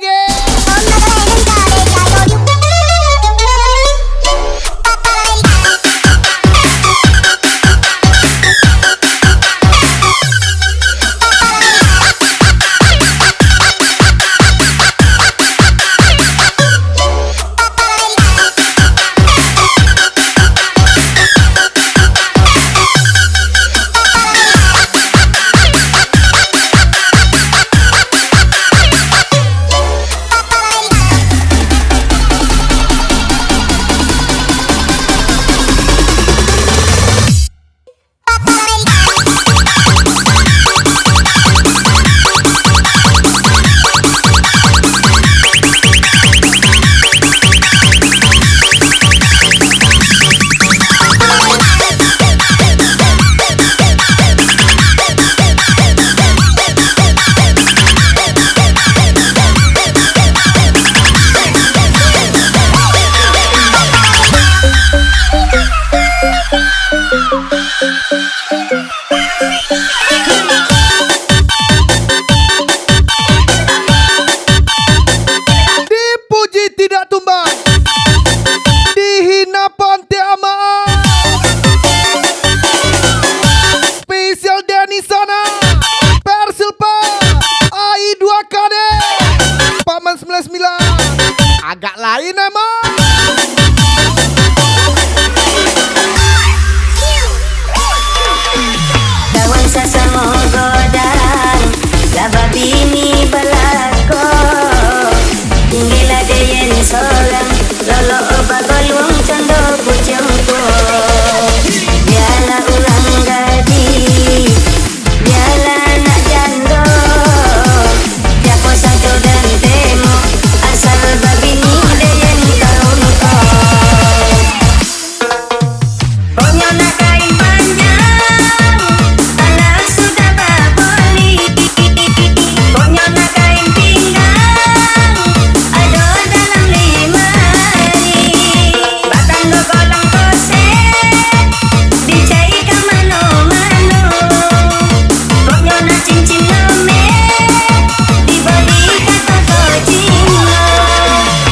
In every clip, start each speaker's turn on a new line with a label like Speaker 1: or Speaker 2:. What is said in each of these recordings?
Speaker 1: lagi. Dipuji tidak tumbang, dihina pantai amaan. Spesial Denny sana, Persilpa, AI2KD, Paman 99. Agak lain emang.
Speaker 2: Kawan sesama godaan, laba bini belako. Tinggilah dia ni seorang, lolo oba golong condo bujengko. Biarlah orang gadi, biarlah nak jando. Japo santo dan temo, asal babini dia ni kaumko. Ponyo nak kain panjang, anak sudah baboli. Ponyo nak kain pinggang, ado dalam limari. Batang gogolang koset, dicai ka mano-mano. Ponyo nak cincin lemet, dibeli ka toko Cina.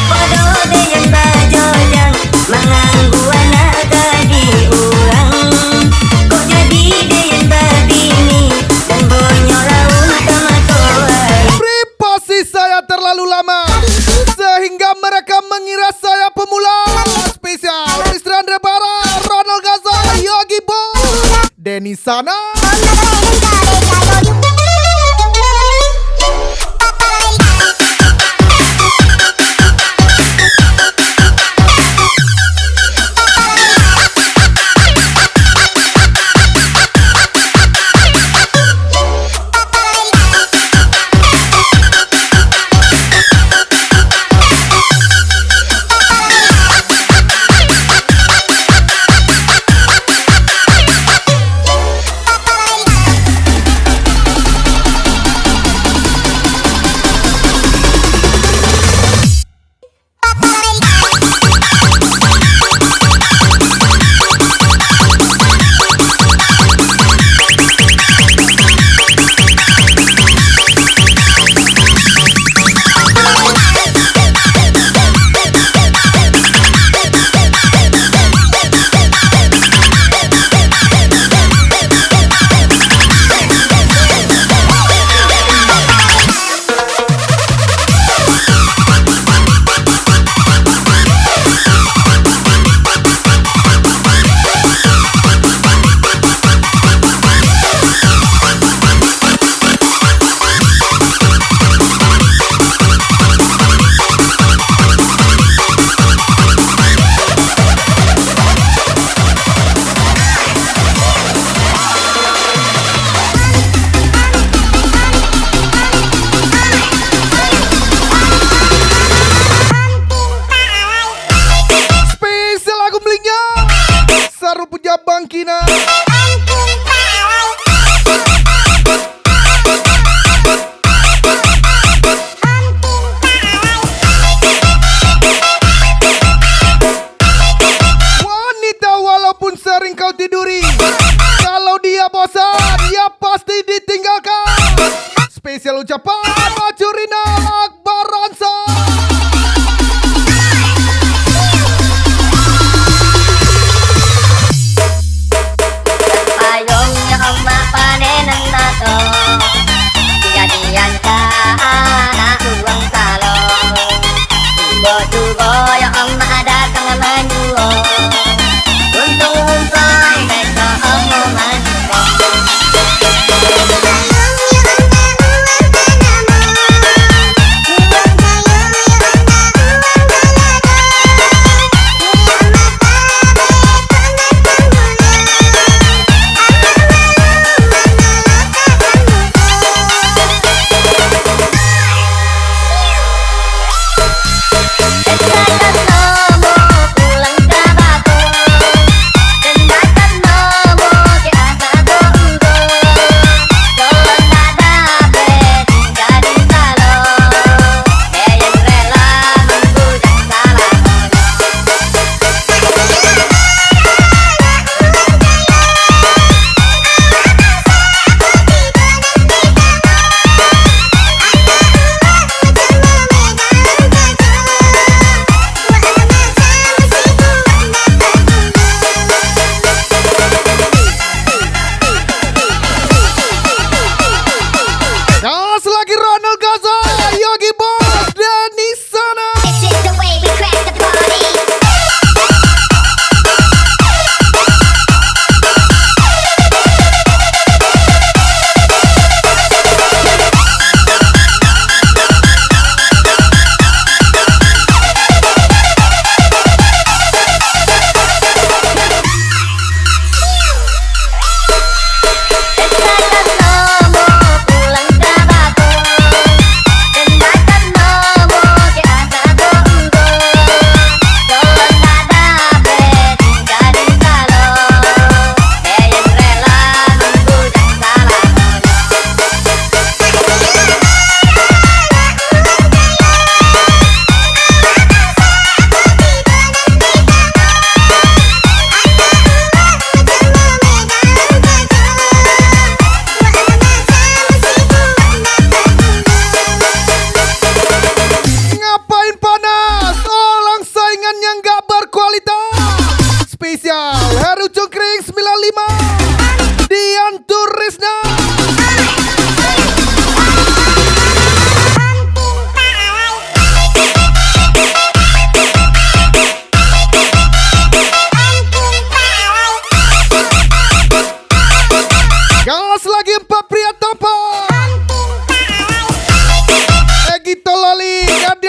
Speaker 2: Podo deyan bajojang, manganggu anak gadi urang. Kok jadi deyan babini, dan bonyo laun kamatoai.
Speaker 1: Privasi saya terlalu lama sehingga mereka mengira saya pemula. Spesial Mr. Andre Bara, Ronald Gaza, Yogi Bo, Denny sana.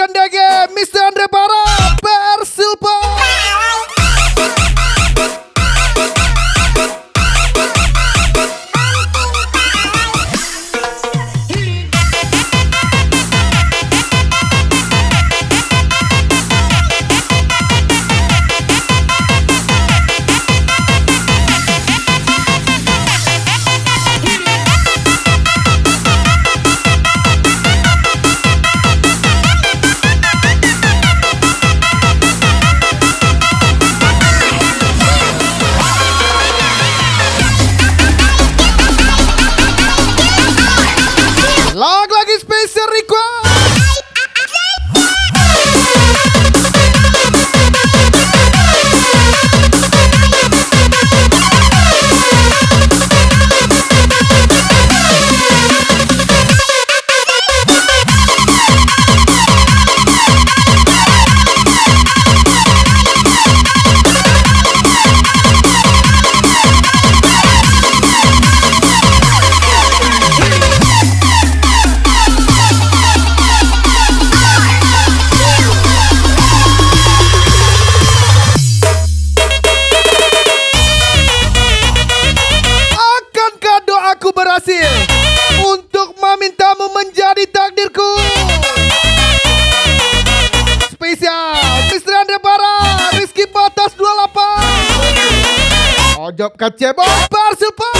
Speaker 1: Christian Dege, Mr. Andre Para, Persilpa. Lagi spesial request. Berhasil untuk memintamu menjadi takdirku. Spesial Mr. Andre Para, Rizky Batas 28. Ojok kacebo Persilpa.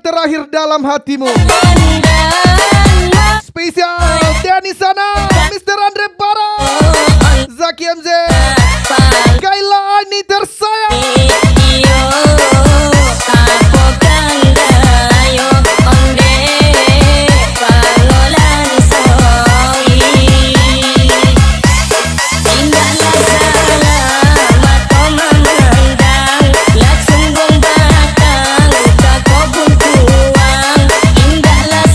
Speaker 1: Terakhir dalam hatimu. Spesial Denny Sana, Mr. Andre Para, Zaki MZ, Kaila Ani tersayang.
Speaker 2: Indahlah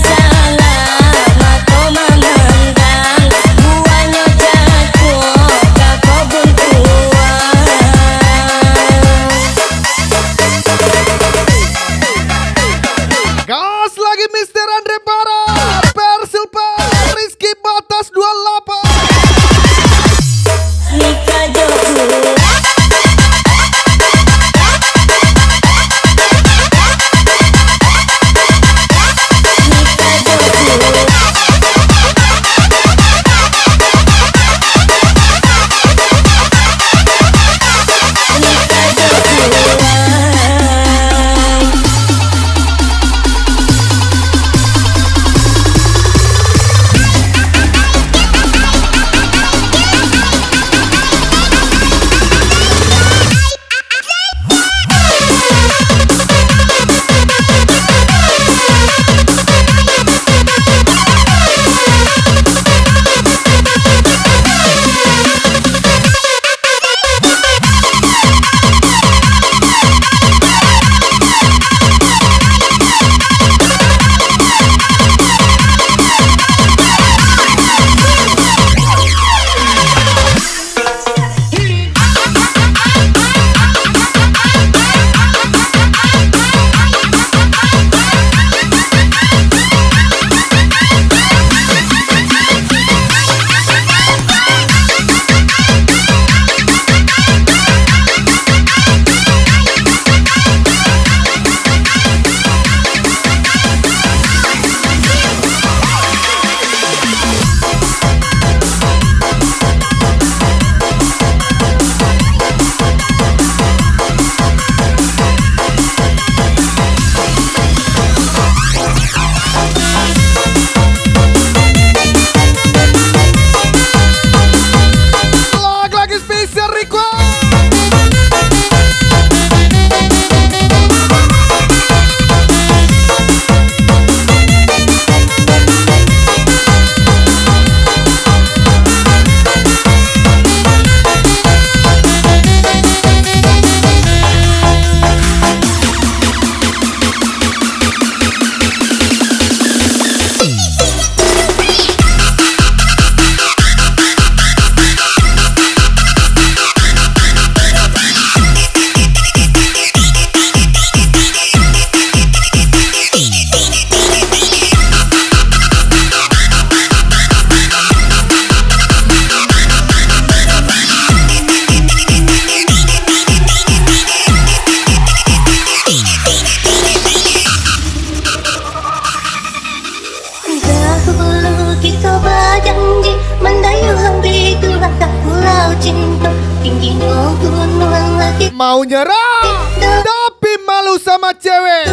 Speaker 2: tinggi gunung lagi
Speaker 1: Mau nyerah tapi malu sama cewek,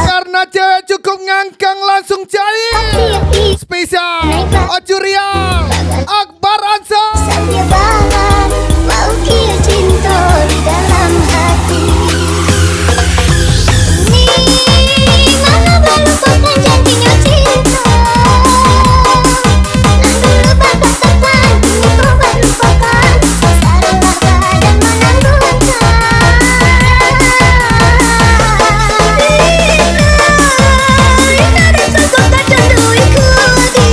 Speaker 1: karena cewek cukup ngangkang langsung cair. Spesial Ocurial Akbar Ansa.
Speaker 2: Satya banget mau kia cinta di dalam hati. Ini mana melupakan janjinya cinta. Dulu bapak tekan, kini kau melupakan. Salah badan menangguhkan. Indah dan sanggup tak cendui lagi.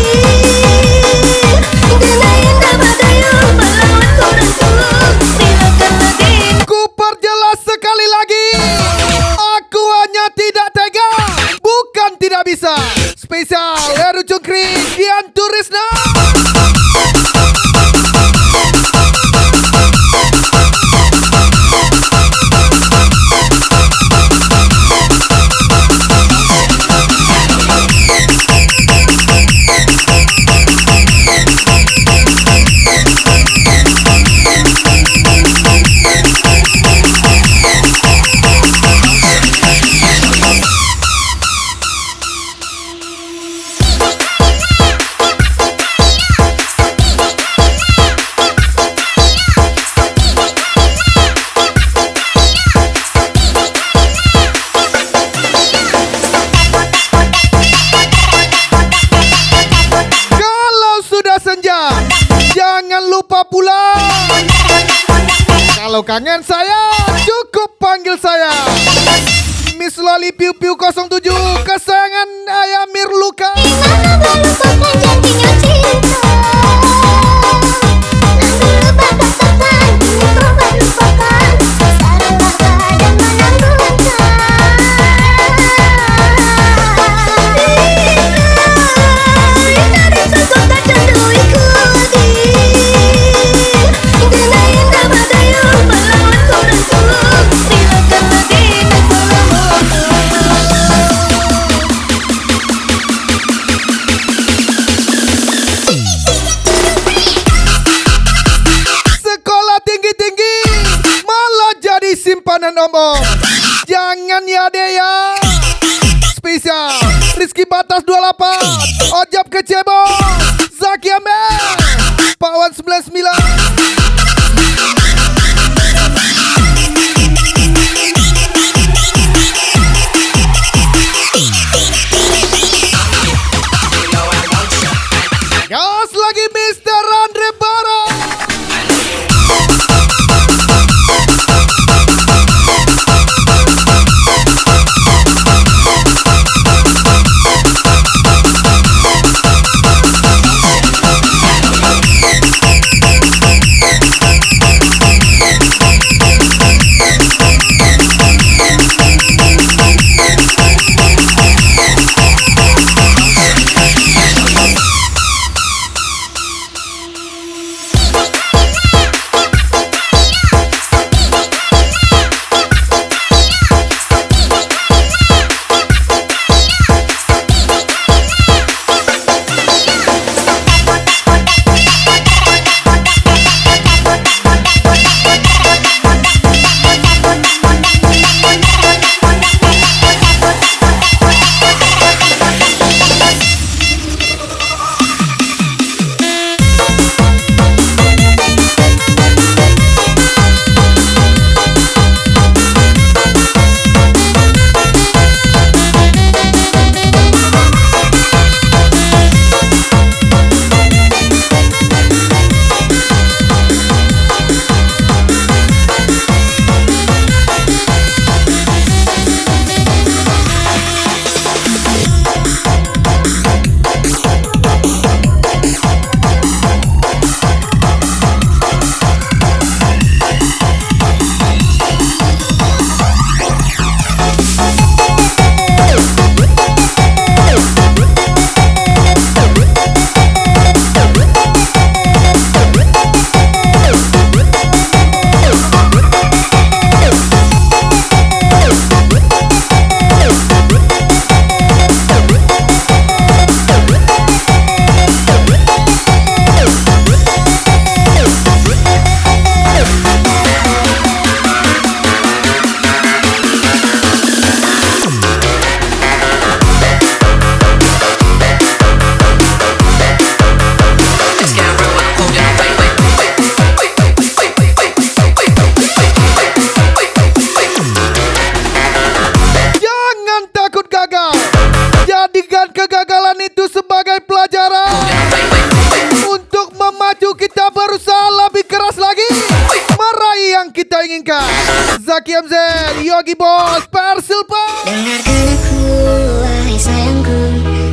Speaker 2: Indah badayung melawan koranku. Bilakan lagi.
Speaker 1: Ku perjelas sekali lagi, aku hanya tidak tega, bukan tidak bisa. Spesial Heru Cungkring Dian Turisna. Kalau sudah senja, jangan lupa pulang. Kalau kangen saya, cukup panggil saya Miss Loli Piu Piu 07, kesayangan Ayah Mirluka.
Speaker 2: Mana melupakan janjinya cinta. Dulu bapak tekan, kini kau melupakan. Salah badan menangguhkan. Indah dan sanggup tak cendui lagi. Indah badayung melawan koranku. Bilakan lagi
Speaker 1: Sekolah tinggi-tinggi malah jadi simpanan omong. Jangan ya deh ya. Spesial Rizky Batas 28, Ojab Kecebong, Zaki Amel, Pak Wan 99. Gas lagi Mr. Andre Bara. Zaki MZ, Yogi Boss, Persilpa.
Speaker 2: Dengarkan aku, wahai sayangku.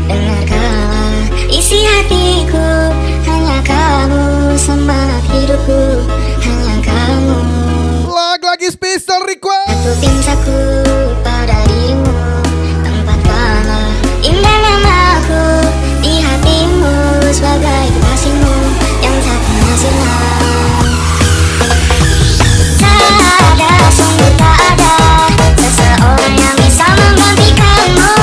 Speaker 2: Dengarkanlah isi hatiku. Hanya kamu semangat hidupku. Hanya kamu.
Speaker 1: Lagi special request.
Speaker 2: Satu pintaku pada dirimu. Tempatkanlah indah namaku di hatimu sebagai kekasihmu yang tak pernah silam. Tak ada, sungguh tak ada seseorang yang bisa menggantikanmu.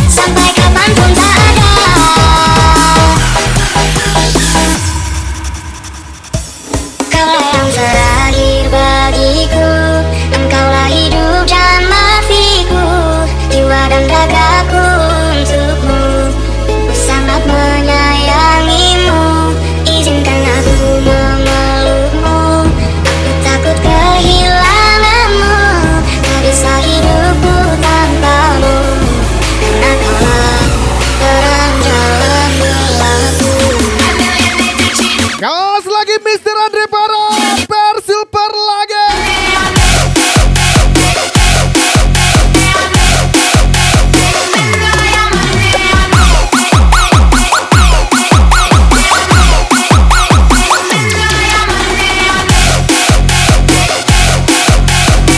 Speaker 2: Sampai kapanpun tak ada. Kaulah yang terakhir bagiku. Engkaulah hidup dan matiku, jiwa dan ragaku untukmu. Ku sangat menyayangimu. Izinkan aku memelukmu. Ku takut kehilanganmu. Tak bisa hidupku tanpamu. Karena kaulah terang dalam gelapku.
Speaker 1: Gas lagi Mr. Andre Para, Persilpa lagi.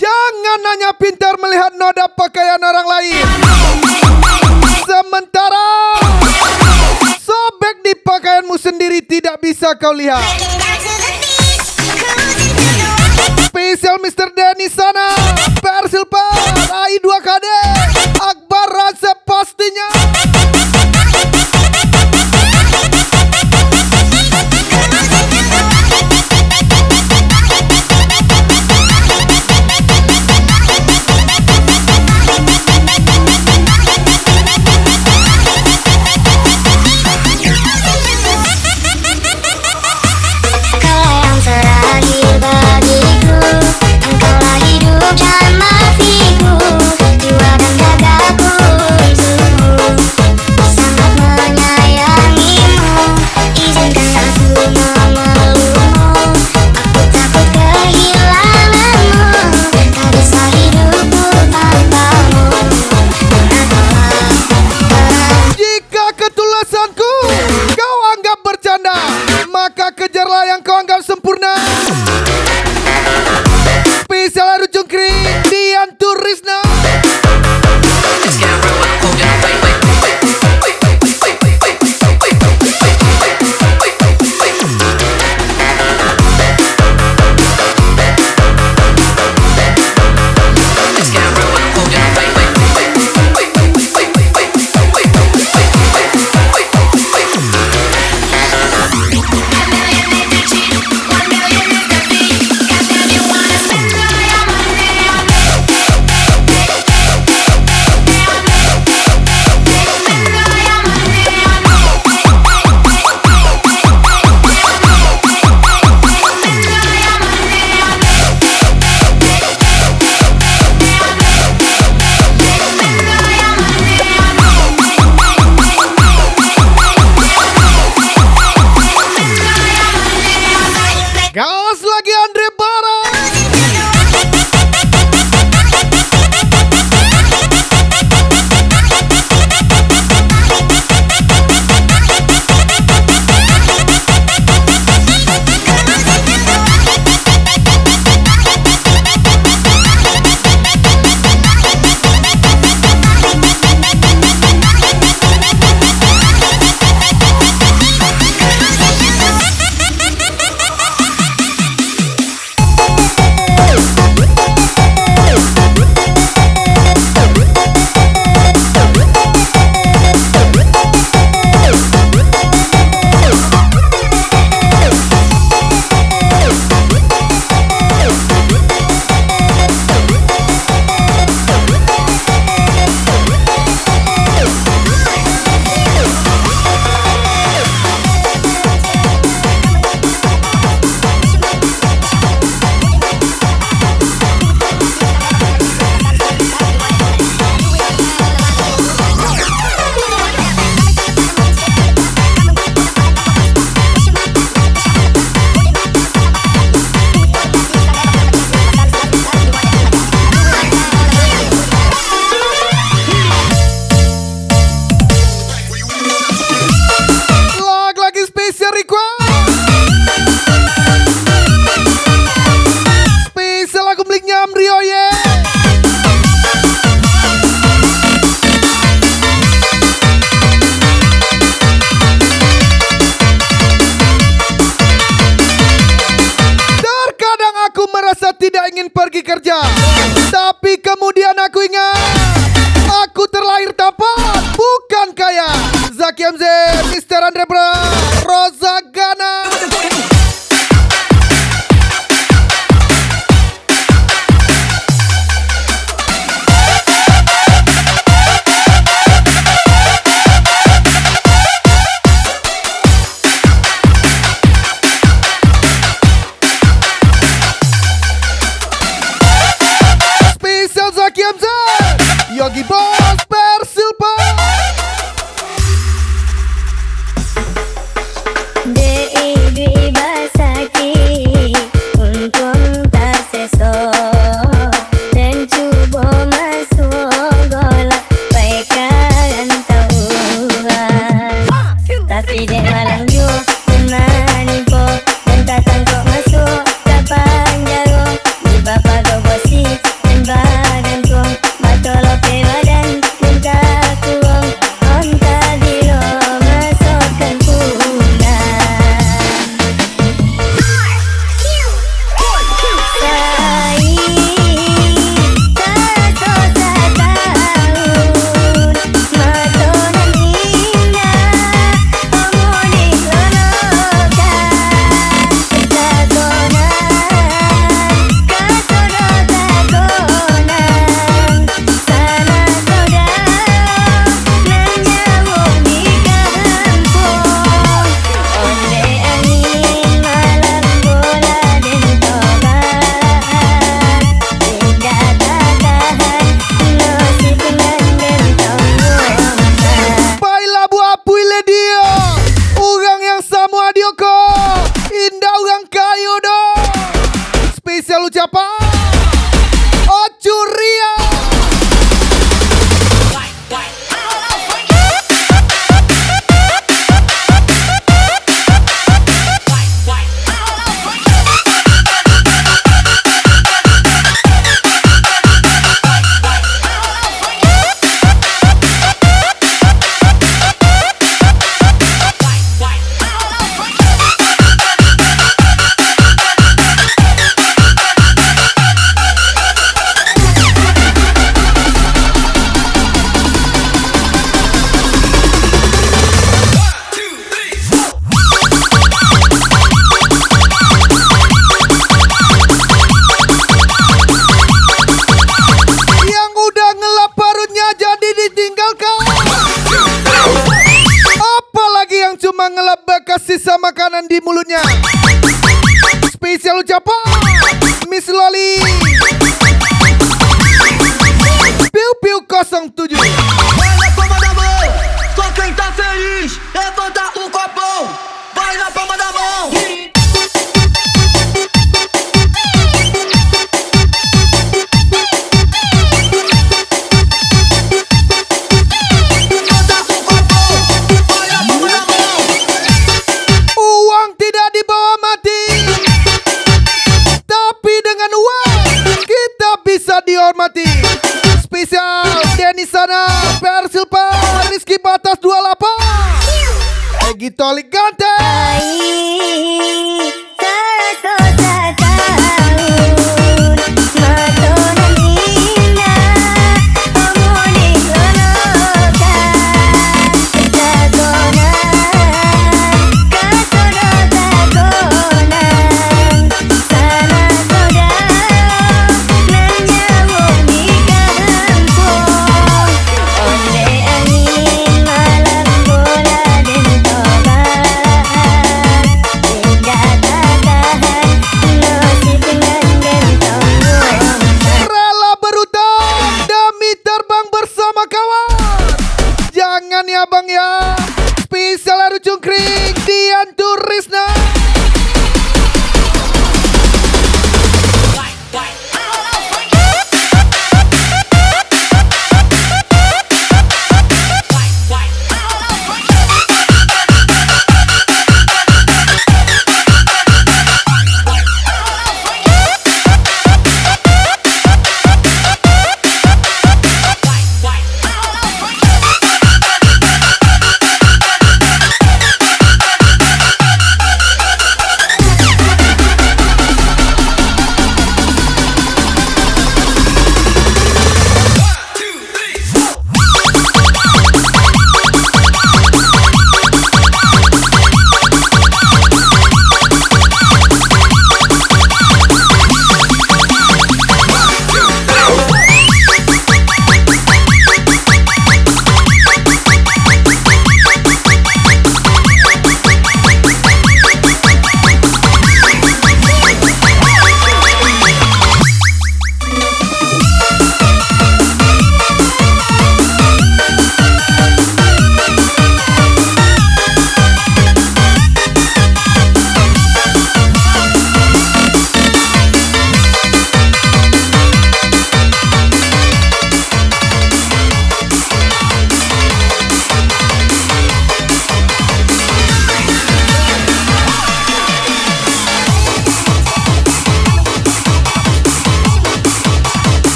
Speaker 1: Jangan hanya pintar melihat noda pakaian orang lain, sementara sobek di pakaianmu sendiri tidak bisa kau lihat. Spesial Mr. Denny sana, Persilpa, AI 2KD, Akbar Rasa pastinya. Rioye. Terkadang aku merasa tidak ingin pergi kerja, tapi kemudian aku ingat aku terlahir tampan, bukan kaya. Zaki MZ, Mr. Andre Bra, Rosa Gana. Spesial Zaki MZ, Yogi Bos Persilpa.
Speaker 2: Dei basaki untung terseso dan cuba masuk golak baikkan tahuan tapi dek malam ju menanipo dan tatang kok masuk kapan jaro di bapa gobosi dan badan tuang batolo pe badan minta kuang onta dilo masukkan punah
Speaker 1: Baila buah puile dia, urang yang sama dioko, indah urang kayu do. Spesial ucapan Ocuria. Yang udah ngelap perutnya jadi ditinggalkan, apalagi yang cuma ngelap bekas sisa makanan di mulutnya. Spesial ucapan Miss Loli Piu Piu 07.
Speaker 3: Vai na palma da mão, só quem tá feliz, levanta o copão. Vai na palma da mão. Levanta o copão, vai na palma da mão.
Speaker 1: Uang tidak dibawa mati, tapi dengan uang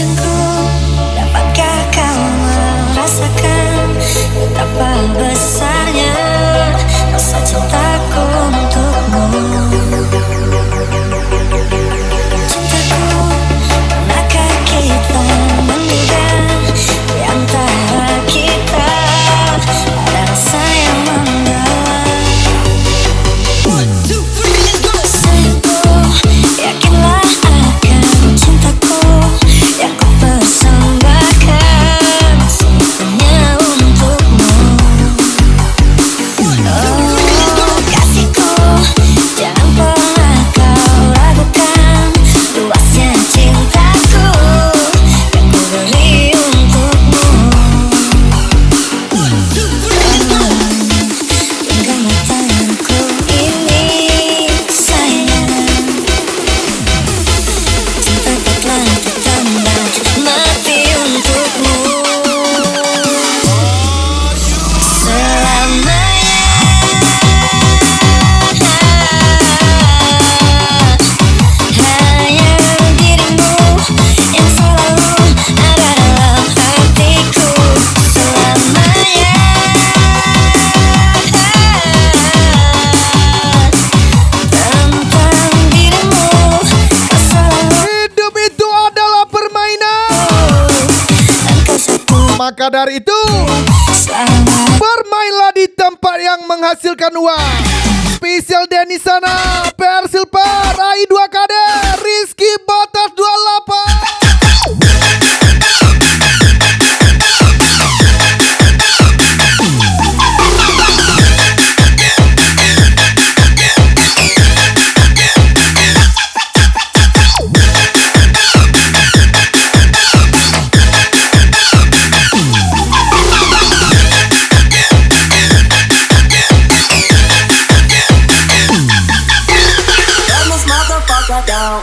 Speaker 2: Sayangku, dapatkah kau merasakan betapa besarnya rasa cintaku untukmu? Cintaku, pernahkah kita menduga di antara kita ada rasa yang mendalam? Sayangku, yakinlah akan cintaku yang ku persembahkan sepenuhnya untukmu. Oh kasihku, jangan pernah kau ragukan luasnya cintaku yang ku beri untukmu. Genggamlah tanganku ini sayang, cintaku telah tertanda mati untukmu selamanya. Hanya dirimu yang selalu ada dalam hatiku selamanya. Tentang dirimu kau selalu
Speaker 1: Hidup itu adalah permainan.
Speaker 2: dan kau satu
Speaker 1: Maka dari itu,
Speaker 2: selama.
Speaker 1: bermainlah di tempat yang menghasilkan uang. Spesial Denny Sana, Persilpar, AI2KD, Rizky Batas 28.
Speaker 3: Vamos motherfucker down.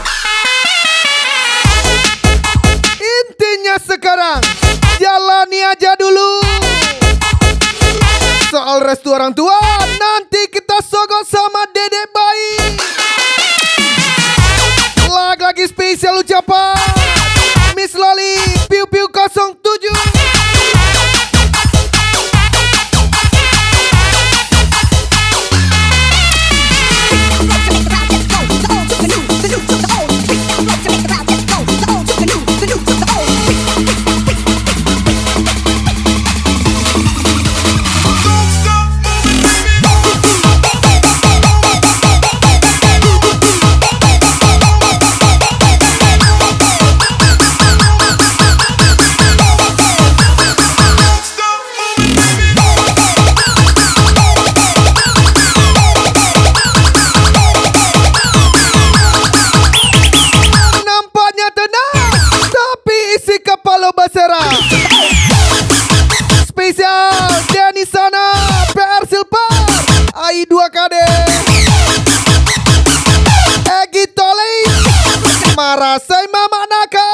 Speaker 1: Intinya sekarang, jalani aja dulu. Soal restu orang tua, nanti kita sogok sama dedek bayi. Lagi spesial ucapan Miss Loli, Piu Piu 07. Nampaknya tenang, tapi isi kepala basera. Spesial Denny Sana, Persilpar, AI2KD, Egi Tolei, Marasai Mama Naka.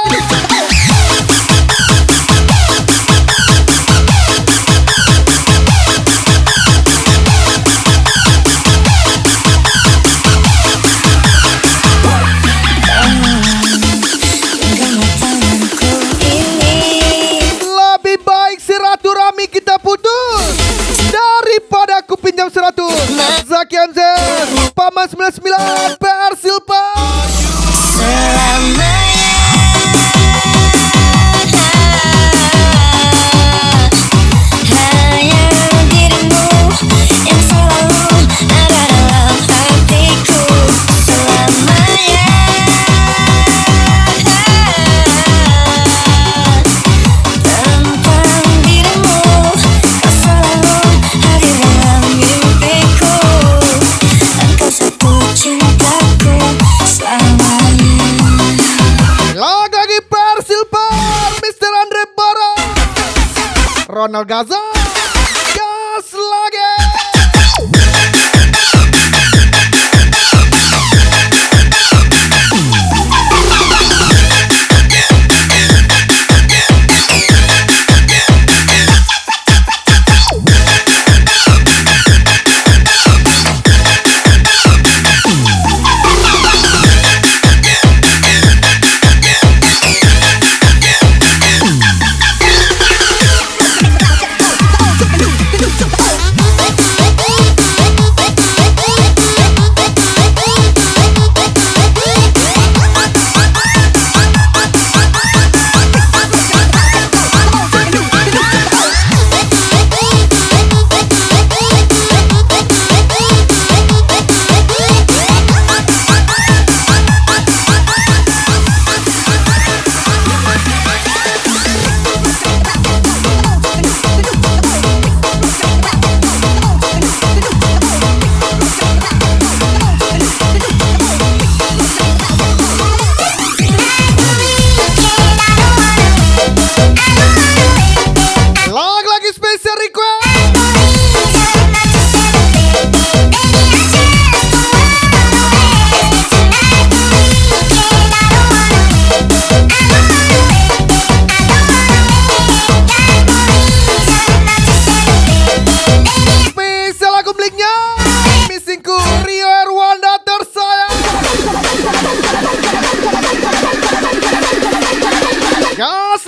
Speaker 2: Genggamlah tanganku ini
Speaker 1: Lebih baik silaturahmi kita putus daripada aku pinjam 100. Zaki MZ, Paman 99, Persilpar.
Speaker 2: selamanya. Hanya dirimu yang selalu ada dalam hatiku selamanya. Tentang dirimu kau selalu hadir dalam mimpiku dan kau satu cintaku selamanya.
Speaker 1: Lagi Persilpar, Mr. Andre Bara, Ronald Gaza, gas lagi.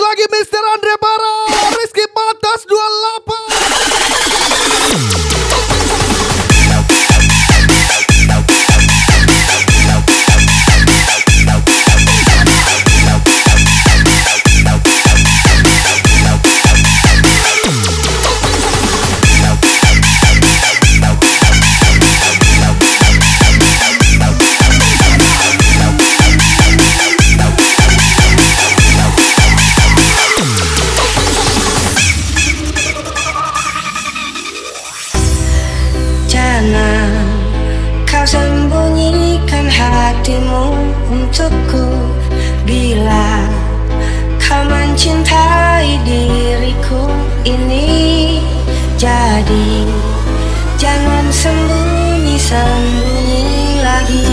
Speaker 1: lagi Mr. Andre Bara, Rizky Batas 28.
Speaker 4: Jangan kau sembunyikan hatimu untukku, bila kau mencintai diriku ini. Jadi jangan sembunyi-sembunyi lagi.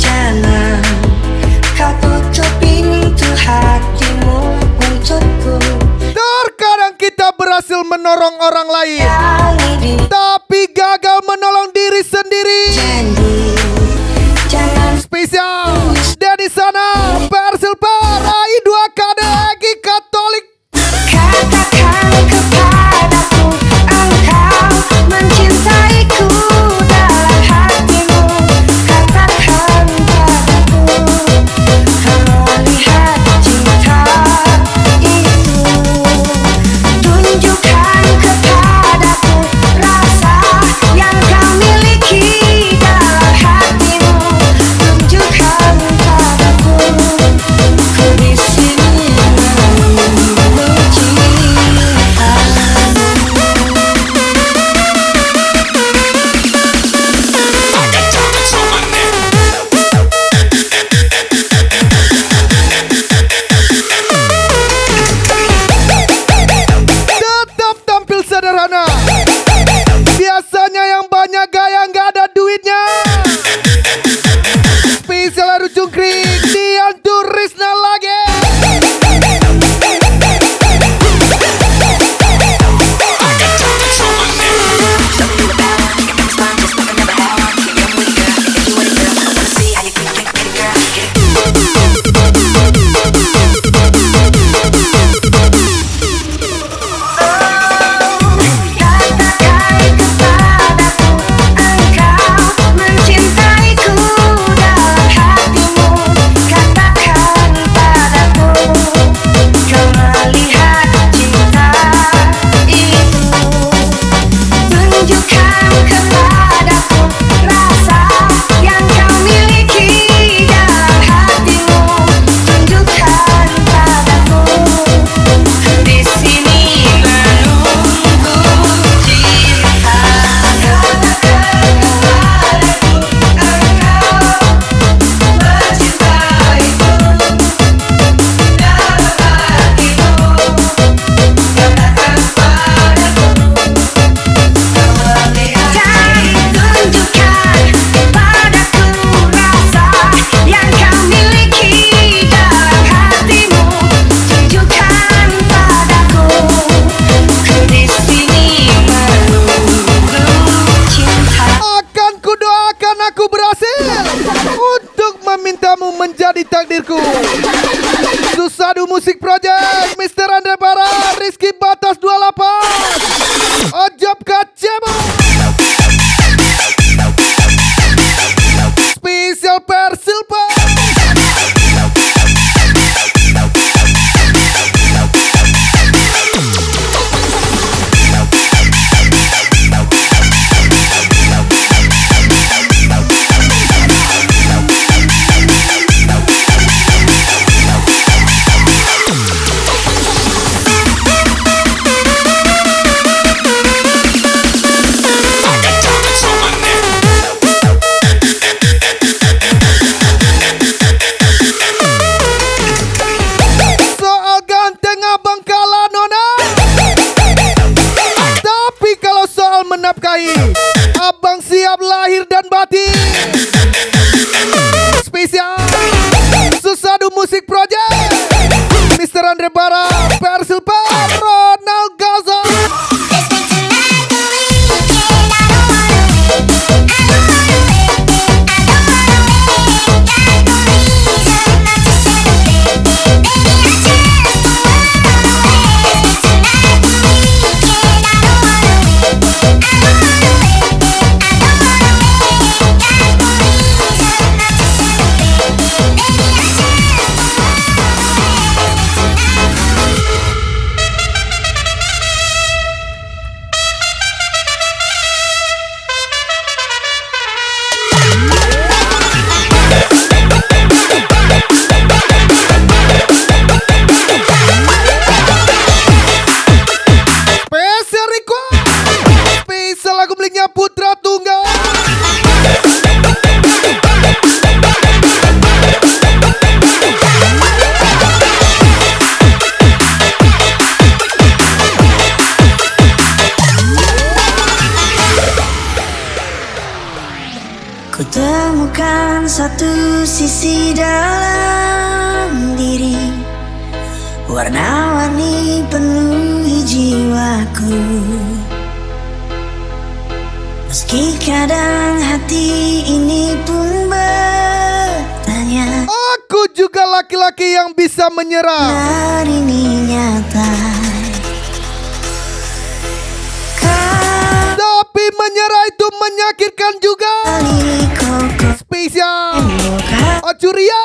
Speaker 4: Jangan kau tutup pintu hatimu untukku.
Speaker 1: Terkadang kita berhasil menolong orang lain, tapi gagal menolong diri sendiri.
Speaker 4: Jangan
Speaker 1: Spesial dari sana Persil Parai 2 KD Egi Katolik.
Speaker 4: katakan kepadaku, engkau mencintaiku dalam hatimu. Katakan padaku, kau melihat cinta itu. Tunjukkan kepadaku rasa yang kau miliki dalam hatimu. Tunjukkan padaku, ku di sini menunggu cintamu.
Speaker 1: Tetap tampil sederhana. Biasanya yang banyak gaya nggak ada duitnya. Spesial Aru Cungkring Dian Turisna lagi.
Speaker 4: Katakan kepadaku, engkau mencintaiku dalam hatimu. Katakan padaku, kau melihat cinta itu. Tunjukkan kepadaku rasa yang kau miliki dalam hatimu. Tunjukkan padaku, di sini menunggu cinta. Katakan kepadaku, engkau mencintaiku dalam hatimu. Katakan padaku, kau melihat. Tunjukkan padaku rasa yang kau miliki dalam hatimu. Tunjukkan padaku, ku di sini menunggu cinta.
Speaker 1: Akan kudoakan aku berhasil untuk memintamu menjadi takdirku. Susadu Musik Project Mr. Andre Bara, Rizky Batas 28. Ojab kacemo. Spesial Persil Parai. Soal ganteng abang kalah nona, tapi kalau soal menafkahi, abang siap lahir dan batin. Spesial Susadu Musik Project Mr. Andre Bara, Persil Parai, Ronald Gaza.
Speaker 2: I don't wanna wait, I don't wanna wait, I don't wanna wait.
Speaker 4: satu sisi dalam diri, warna-warni penuhi jiwaku. Meski kadang hati ini pun bertanya,
Speaker 1: Aku juga laki-laki yang bisa menyerah.
Speaker 4: benar ini nyata.
Speaker 1: Tapi menyerah itu menyakitkan juga.
Speaker 4: Kali koko
Speaker 1: Spesial
Speaker 4: buka
Speaker 1: Acuria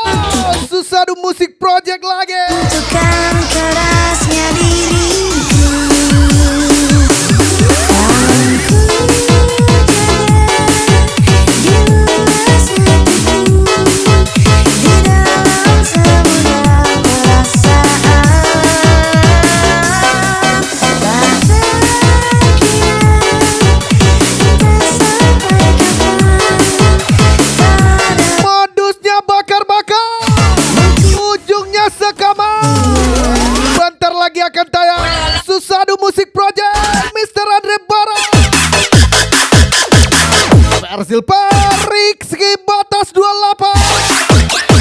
Speaker 1: Susadu Musik Project lagi.
Speaker 4: tentukan kerasnya diriku.
Speaker 1: Modusnya bakar-bakar, ujungnya sekaman. Bentar lagi akan tayang Susadu Musik Project Mr. Andre Bara, Persil Rizky Batas 28.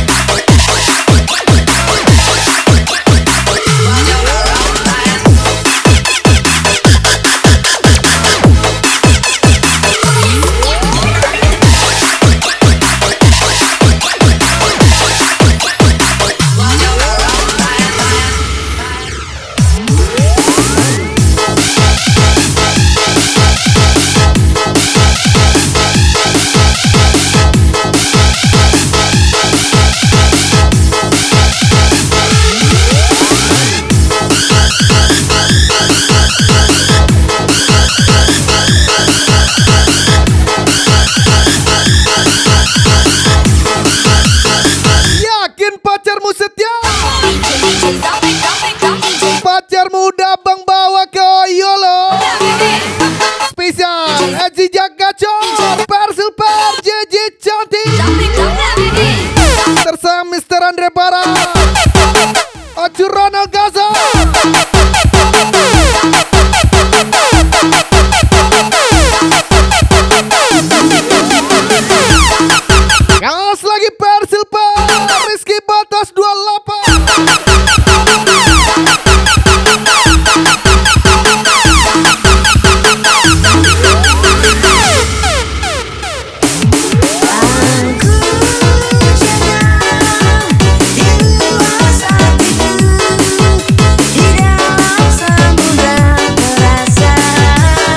Speaker 1: Yakin pacarmu setia? Pacarmu udah bang bawa ke Yolo. Spesial Haji Gacor, Persil JJ Cantik, tersayang Mr. Andre Bara, Acu Ronald Gaza. Gas lagi Persil Rizky Batas 28.
Speaker 4: Aku jaga di luas hatiku, di dalam samudra perasaan.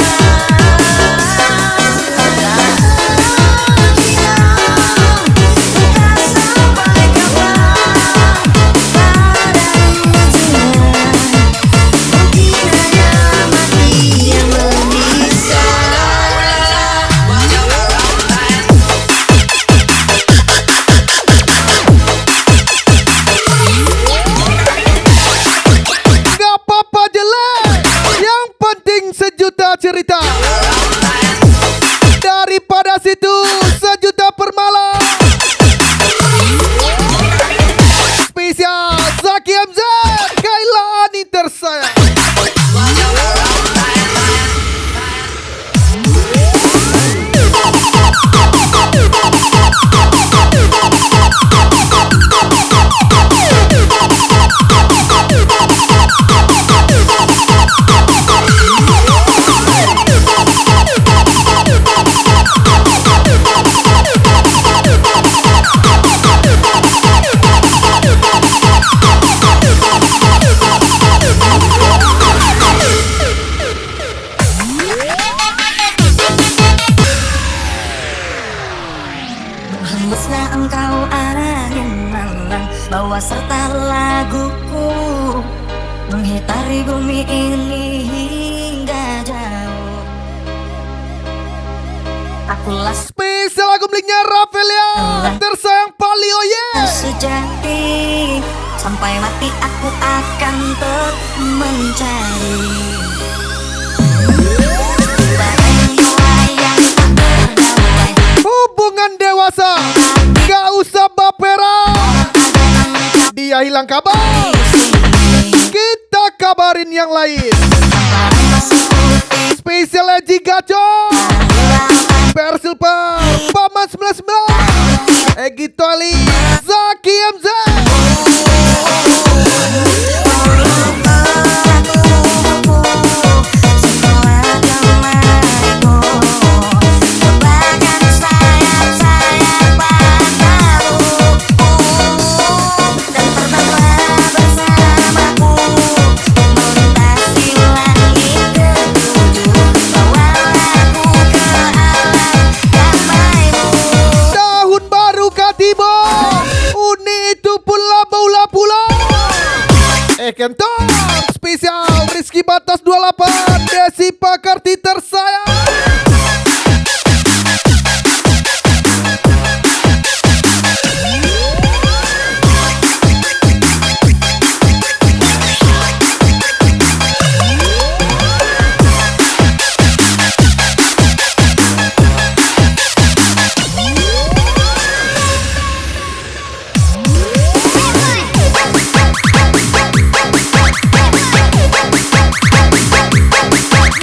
Speaker 4: Entah sampai kapan, pada ujungnya mungkin hanya mati yang memisahkan.
Speaker 1: Gak apa-apa jelek, yang penting sejuta cerita. Daripada situ sejuta per malam. Spesial Zaki MZ, Kaila Ani tersayang.
Speaker 4: Hembuslah engkau angin malam, bawa serta laguku, menghitari bumi ini hingga jauh. Akulah
Speaker 1: Spesial lagu miliknya Rafelia, tersayang Pali Oye.
Speaker 4: sejati, sampai mati aku akan tetap mencari. Bagai nelayan tak berdamai,
Speaker 1: Hubungan dewasa, gak usah baperan. Dia hilang kabar, kita kabarin yang lain. Spesial Haji Gacor, Persil Paman 99, Egy Toli, Zaki MZ. Tahun baru Katibo, Uni itu pula pula. Kenton, spesial Rizky Batas 28, Desi Pakarti tersayang.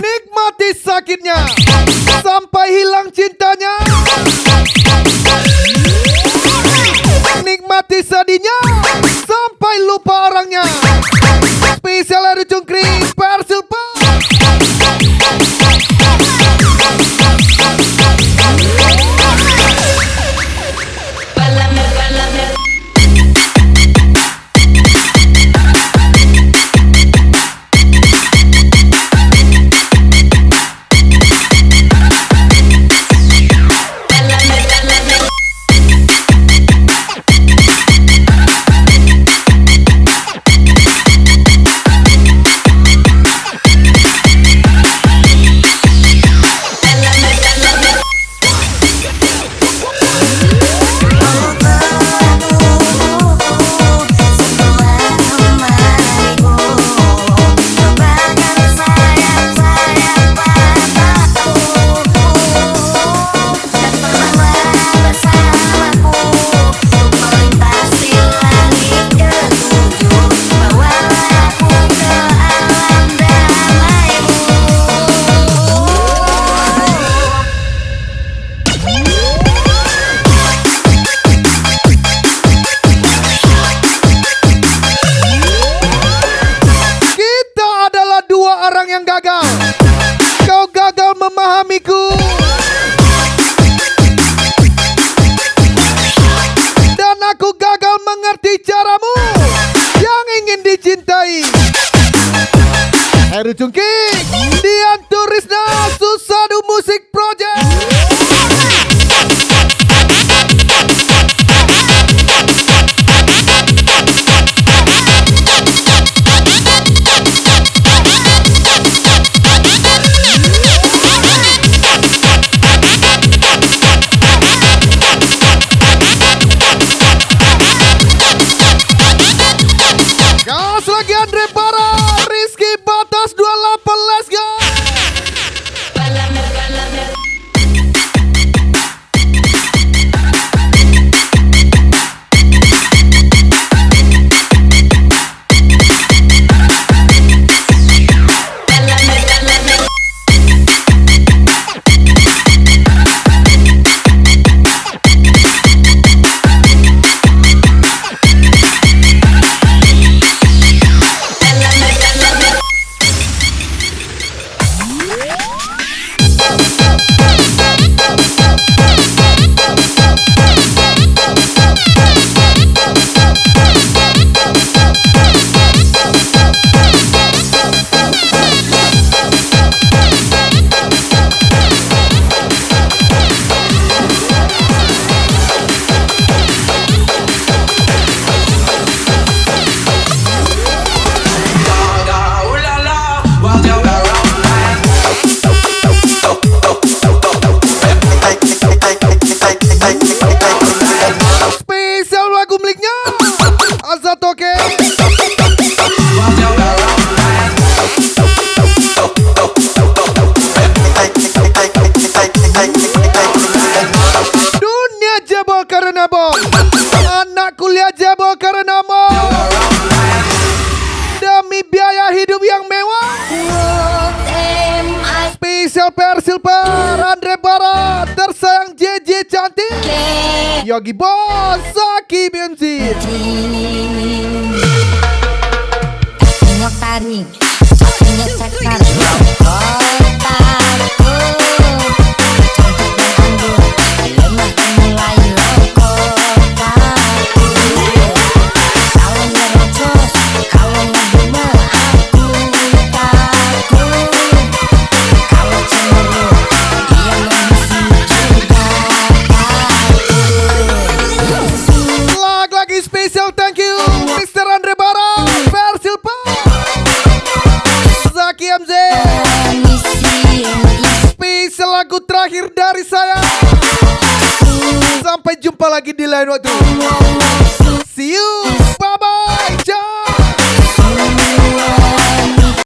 Speaker 1: Nikmati sakitnya sampai hilang cintanya. Nikmati sedihnya sampai lupa orangnya. Spesial Heru Cungkri Persilpa. Yang gagal, kau gagal memahamiku, dan aku gagal mengerti caramu yang ingin dicintai. Heru Cungkring, Dian Turisna, Susadu Musik Project. Gas lagi Andre Bara, Rizky Batas 28, let's go. Spesial lagu miliknya Azatoke. Dunia jebol karena bom, anak kuliah jebol karena bom. Demi biaya hidup yang mewah. Spesial Persilpa Andre Bara, tersayang JJ cantik. Yogi Boss, Zaki Bensin.
Speaker 4: Nyok taring, nyok cakar, kotaku. Cantik dan anggun, lemah mulai kotaku. Kalau nyerocos, kalau ngedumel aku takut. Kalau cemberut, dia mengisi juga takut.
Speaker 1: Lagi spesial thank you Mr. Andre Bara, Persil Pop, Zaki MZ. Spesial lagu terakhir dari saya. Sampai jumpa lagi di lain waktu. See you.